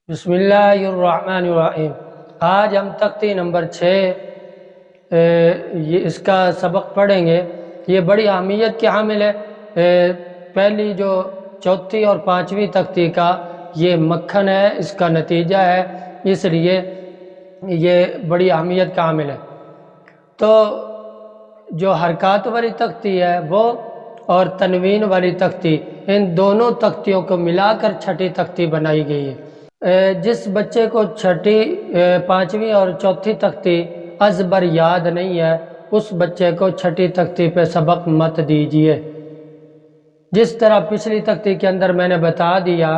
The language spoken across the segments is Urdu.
بسم اللہ الرحمن الرحیم۔ آج ہم تختی نمبر 6 اس کا سبق پڑھیں گے۔ یہ بڑی اہمیت کے حامل ہے۔ پہلی جو چوتھی اور پانچویں تختی کا یہ مکھن ہے، اس کا نتیجہ ہے، اس لیے یہ بڑی اہمیت کا حامل ہے۔ تو جو حرکات والی تختی ہے وہ اور تنوین والی تختی، ان دونوں تختیوں کو ملا کر چھٹی تختی بنائی گئی ہے۔ جس بچے کو چھٹی، پانچویں اور چوتھی تختی ازبر یاد نہیں ہے، اس بچے کو چھٹی تختی پہ سبق مت دیجیے۔ جس طرح پچھلی تختی کے اندر میں نے بتا دیا،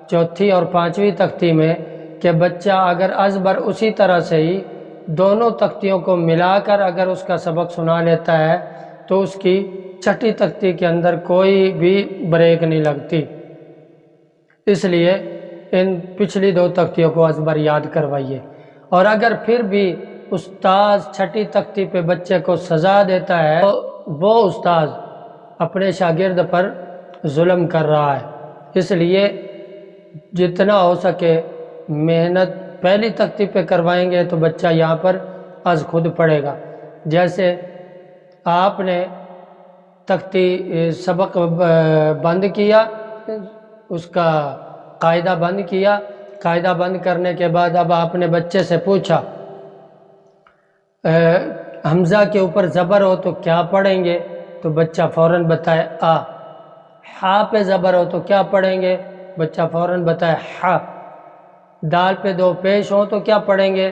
چوتھی اور پانچویں تختی میں، کہ بچہ اگر ازبر اسی طرح سے ہی دونوں تختیوں کو ملا کر اگر اس کا سبق سنا لیتا ہے تو اس کی چھٹی تختی کے اندر کوئی بھی بریک نہیں لگتی۔ اس لیے ان پچھلی دو تختیوں کو ازبر یاد کروائیے۔ اور اگر پھر بھی استاذ چھٹی تختی پہ بچے کو سزا دیتا ہے تو وہ استاذ اپنے شاگرد پر ظلم کر رہا ہے۔ اس لیے جتنا ہو سکے محنت پہلی تختی پہ کروائیں گے تو بچہ یہاں پر از خود پڑھے گا۔ جیسے آپ نے تختی سبق بند کیا، اس کا قاعدہ بند کیا، قاعدہ بند کرنے کے بعد اب آپ نے بچے سے پوچھا حمزہ کے اوپر زبر ہو تو کیا پڑھیں گے، تو بچہ فوراً بتائے آ۔ ہا پہ زبر ہو تو کیا پڑھیں گے، بچہ فوراً بتائے ہا۔ دال پہ دو پیش ہو تو کیا پڑھیں گے،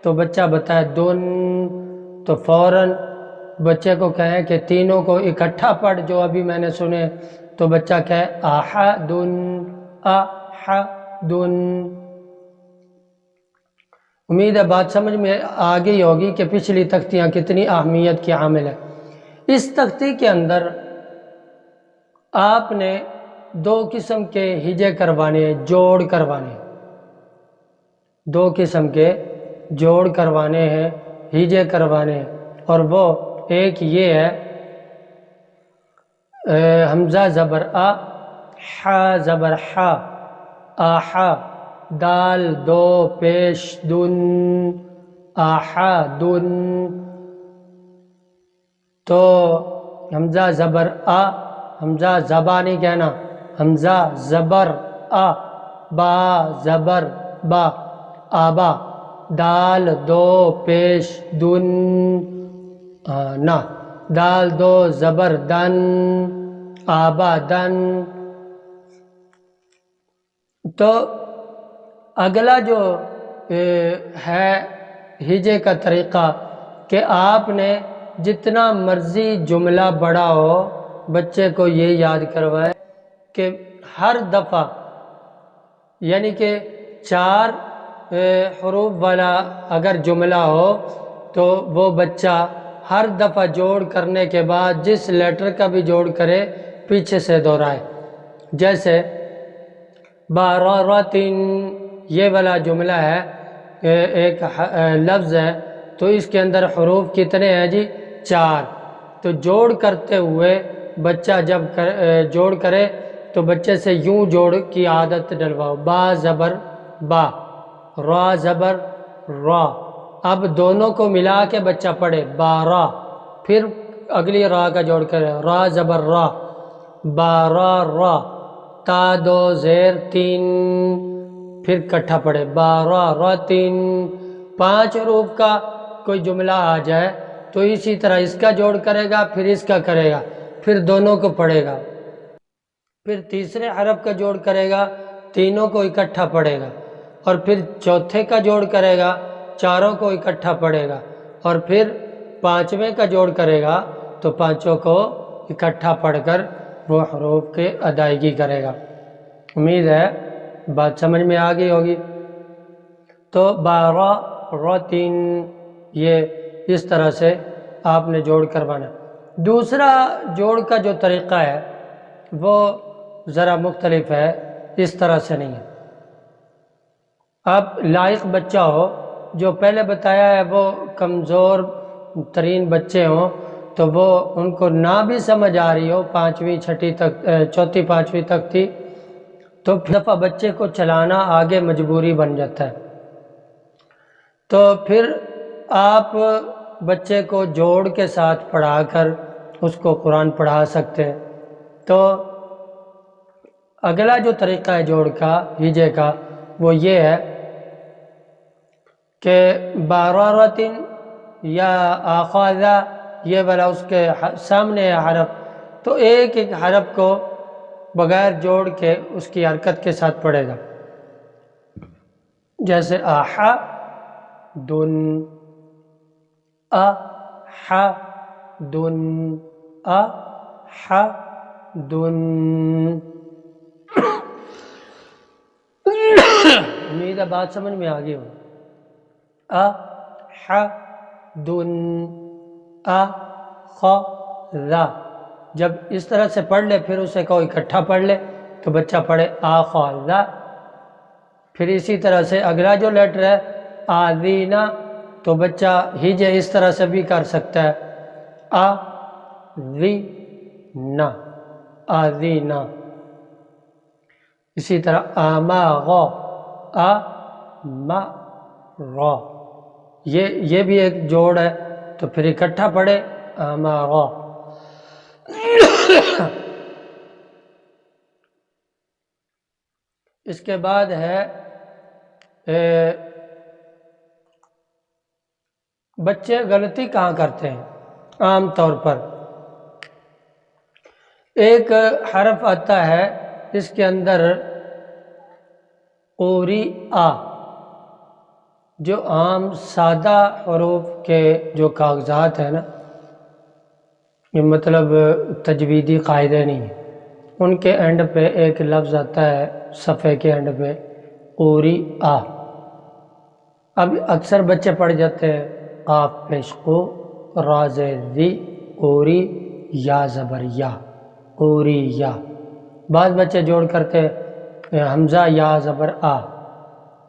تو بچہ بتائے دن۔ تو فوراً بچے کو کہیں کہ تینوں کو اکٹھا پڑھ جو ابھی میں نے سنے، تو بچہ کہے آہا دن، آہا دن۔ امید ہے بات سمجھ میں آ گئی ہوگی کہ پچھلی تختیاں کتنی اہمیت کی حامل ہے۔ اس تختی کے اندر آپ نے دو قسم کے ہجے کروانے ہیں، جوڑ کروانے ہیں، دو قسم کے جوڑ کروانے ہیں، ہجے کروانے ہیں۔ اور وہ ایک یہ ہے حمزہ زبر آ، ہا زبر ہا، آہا۔ دال دو پیش دن، آہا دن۔ تو حمزہ زبر آ، حمزہ زبا نہیں کہنا، حمزہ زبر آ، با زبر با، آبا۔ دال دو پیش دن، نا، دال دو زبر دن، آبا دن۔ تو اگلا جو ہے ہجے کا طریقہ کہ آپ نے جتنا مرضی جملہ بڑا ہو بچے کو یہ یاد کروائے کہ ہر دفعہ، یعنی کہ 4 حروف والا اگر جملہ ہو تو وہ بچہ ہر دفعہ جوڑ کرنے کے بعد جس لیٹر کا بھی جوڑ کرے پیچھے سے دہرائے۔ جیسے باراتن یہ والا جملہ ہے، ایک لفظ ہے، تو اس کے اندر حروف کتنے ہیں جی؟ 4۔ تو جوڑ کرتے ہوئے بچہ جب جوڑ کرے تو بچے سے یوں جوڑ کی عادت ڈلواؤ، با زبر با، را زبر را۔ اب دونوں کو ملا کے بچہ پڑھے بارا، پھر اگلی را کا جوڑ کرے را زبر را، بارا را۔ تا دو زیر 3، پھر کٹھا پڑھے بارا را 3۔ 5 حروف کا کوئی جملہ آ جائے تو اسی طرح اس کا جوڑ کرے گا، پھر اس کا کرے گا، پھر دونوں کو پڑھے گا، پھر تیسرے حرف کا جوڑ کرے گا، تینوں کو اکٹھا پڑھے گا، اور پھر چوتھے کا جوڑ کرے گا، چاروں کو اکٹھا پڑھے گا، اور پھر 5ویں کا جوڑ کرے گا تو 5 کو اکٹھا پڑھ کر وہ حروف کی ادائیگی کرے گا۔ امید ہے بات سمجھ میں آ گئی ہوگی۔ تو بارا رتن، یہ اس طرح سے آپ نے جوڑ کروانا۔ دوسرا جوڑ کا جو طریقہ ہے وہ ذرا مختلف ہے، اس طرح سے نہیں ہے۔ اب لائق بچہ ہو، جو پہلے بتایا ہے وہ کمزور ترین بچے ہوں تو وہ ان کو نہ بھی سمجھ آ رہی ہو 5ویں 6 تک، چوتھی 5ویں تک تھی، تو پھر دفعہ بچے کو چلانا آگے مجبوری بن جاتا ہے، تو پھر آپ بچے کو جوڑ کے ساتھ پڑھا کر اس کو قرآن پڑھا سکتے ہیں۔ تو اگلا جو طریقہ ہے جوڑ کا ہجے کا وہ یہ ہے کہ بارارتن یا آخاذہ، یہ والا اس کے سامنے ہے حرف، تو ایک ایک حرف کو بغیر جوڑ کے اس کی حرکت کے ساتھ پڑھے گا، جیسے آحا دن، آحا دن، آحا دن۔ امید ہے بات سمجھ میں آ گئی ہو۔ دن، آخذ، جب اس طرح سے پڑھ لے پھر اسے کہو اکٹھا پڑھ لے تو بچہ پڑھے آخذ۔ پھر اسی طرح سے اگلا جو لیٹر ہے آذینا، تو بچہ ہجے اس طرح سے بھی کر سکتا ہے آذینا، آذینا۔ اسی طرح آماغ، آماغ، یہ بھی ایک جوڑ ہے، تو پھر اکٹھا پڑھے آماغ۔ اس کے بعد ہے بچے غلطی کہاں کرتے ہیں عام طور پر؟ ایک حرف آتا ہے اس کے اندر قوری آ، جو عام سادہ حروف کے جو کاغذات ہیں نا، یہ مطلب تجویدی قاعدے نہیں ہیں، ان کے اینڈ پہ ایک لفظ آتا ہے صفحے کے اینڈ پہ قوری آ۔ اب اکثر بچے پڑھ جاتے ہیں قاف پیش قو، را زیر ری، قوری یا زبر یا، قوری یا۔ بعض بچے جوڑ کرتے حمزہ یا زبر آ،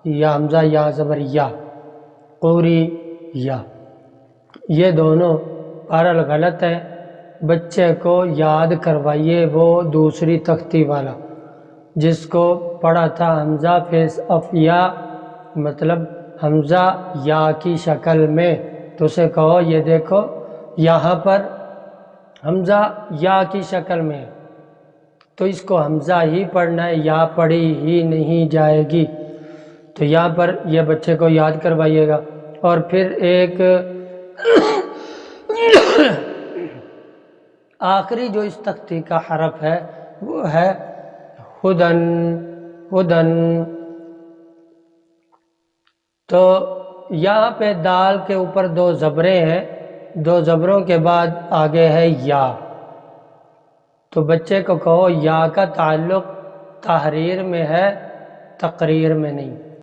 یا حمزہ یا زبر یا، قوری یا۔ یہ دونوں بہرحال غلط ہیں، بچے کو یاد کروائیے وہ دوسری تختی والا جس کو پڑھا تھا حمزہ فیس اف یا، مطلب حمزہ یا کی شکل میں، تو اسے کہو یہ دیکھو یہاں پر حمزہ یا کی شکل میں، تو اس کو حمزہ ہی پڑھنا ہے، یا پڑھی ہی نہیں جائے گی۔ تو یہاں پر یہ بچے کو یاد کروائیے گا۔ اور پھر ایک آخری جو اس تختی کا حرف ہے وہ ہے ہدن، ہدن۔ تو یہاں پہ دال کے اوپر دو زبریں ہیں، دو زبروں کے بعد آگے ہے یا، تو بچے کو کہو یا کا تعلق تحریر میں ہے، تقریر میں نہیں۔